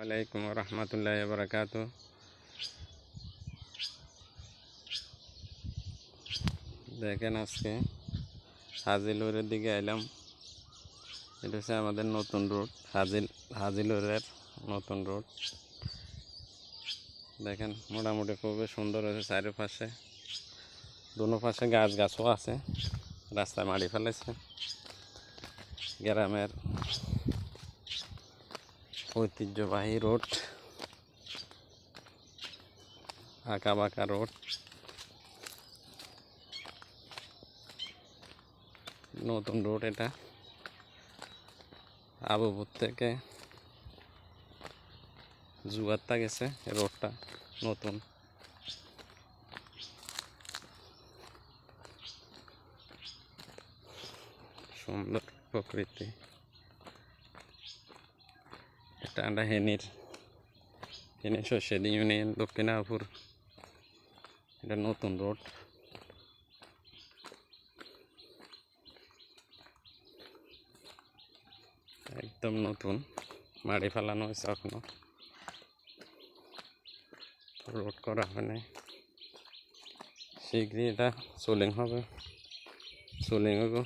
আলাইকুম রহমতুল্লাহ বরকাত। দেখেন আজকে হাজিলুরের দিকে এলাম। এটা হচ্ছে আমাদের নতুন রুট, হাজিলুরের নতুন রুট। দেখেন মোটামুটি খুবই সুন্দর হয়েছে। চারিপাশে দুনো পাশে গাছও আছে। রাস্তায় মাড়ি ফেলেছে। গ্রামের ঐতিহ্যবাহী রোড, আঁকা বাঁকা রোড। নতুন রোড এটা আবুপুর থেকে জুয়াত্তা গেছে। রোডটা নতুন, সুন্দর প্রকৃতি। এটা আমরা হেনি শস্যেদি ইউনিয়ন, দক্ষিণাপুর। এটা নতুন রোড, একদম নতুন, মাড়ি ফেলানো হয়েছে। এখনো রোড করা হয় নাই। শীঘ্রই এটা সোলিং হবে, সোলিং হবে।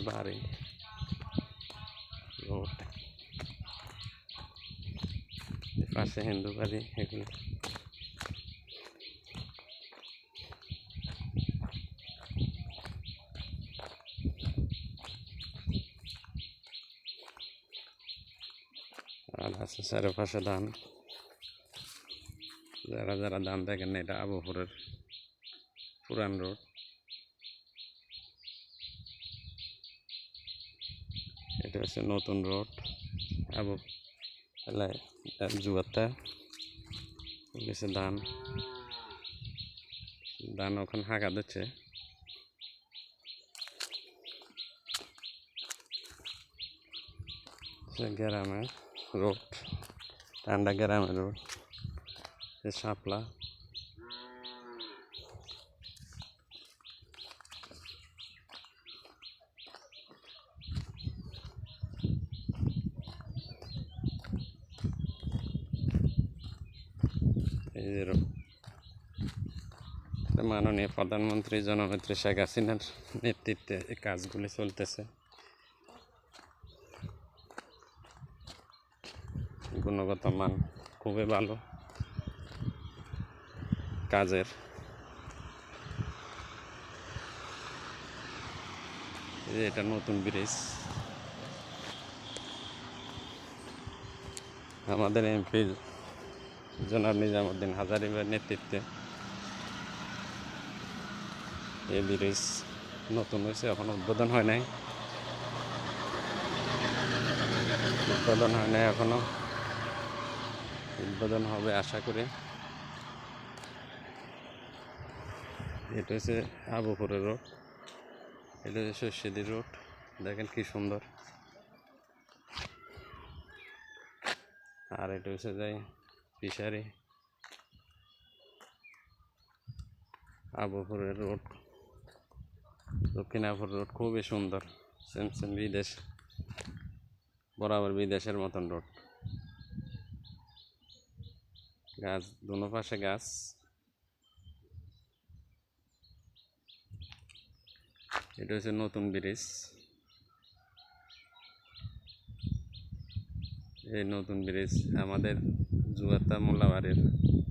বাড়ি রোড পাশে হিন্দু বাড়ি, এগুলো আর আছে চারপাশে ধান। যারা ধান দেখেন, এটা আবুপুরের পুরান রোড। এটা হচ্ছে নতুন রোড আবু জুয়াত্তা গেছে। ধান ওখানে হাঁকা দিচ্ছে। গ্রামের রোড, ঠান্ডা গ্রামের রোড। শাপলা, এই যে রোড। মাননীয় প্রধানমন্ত্রী জননেত্রী শেখ হাসিনার নেতৃত্বে এই কাজগুলি চলতেছে। গুণগত মান খুবই ভালো কাজের। এটা নতুন ব্রিজ। আমাদের এমপি জনাব নিজামুদ্দিন হাজারীর নেতৃত্বে এই ব্রিজ নতুন হয়েছে, এখন উদ্বোধন হয় নাই। এখনো উদ্বোধন হবে আশা করি। এটা হচ্ছে আবুপুরের রোড, এটা হচ্ছে শস্যেদি রোড। দেখেন কি সুন্দর। আর এটা হচ্ছে যাই ফিশারি। আবুপুরের রোড, দক্ষিণাপুর রোড খুবই সুন্দর। সেম বিদেশ, বরাবর বিদেশের মতন রোড। গাছ, দুনো পাশে গাছ। এটা হচ্ছে নতুন ব্রিজ। এই নতুন ব্রিজ আমাদের জুয়াত্তা মোল্লাবাড়ির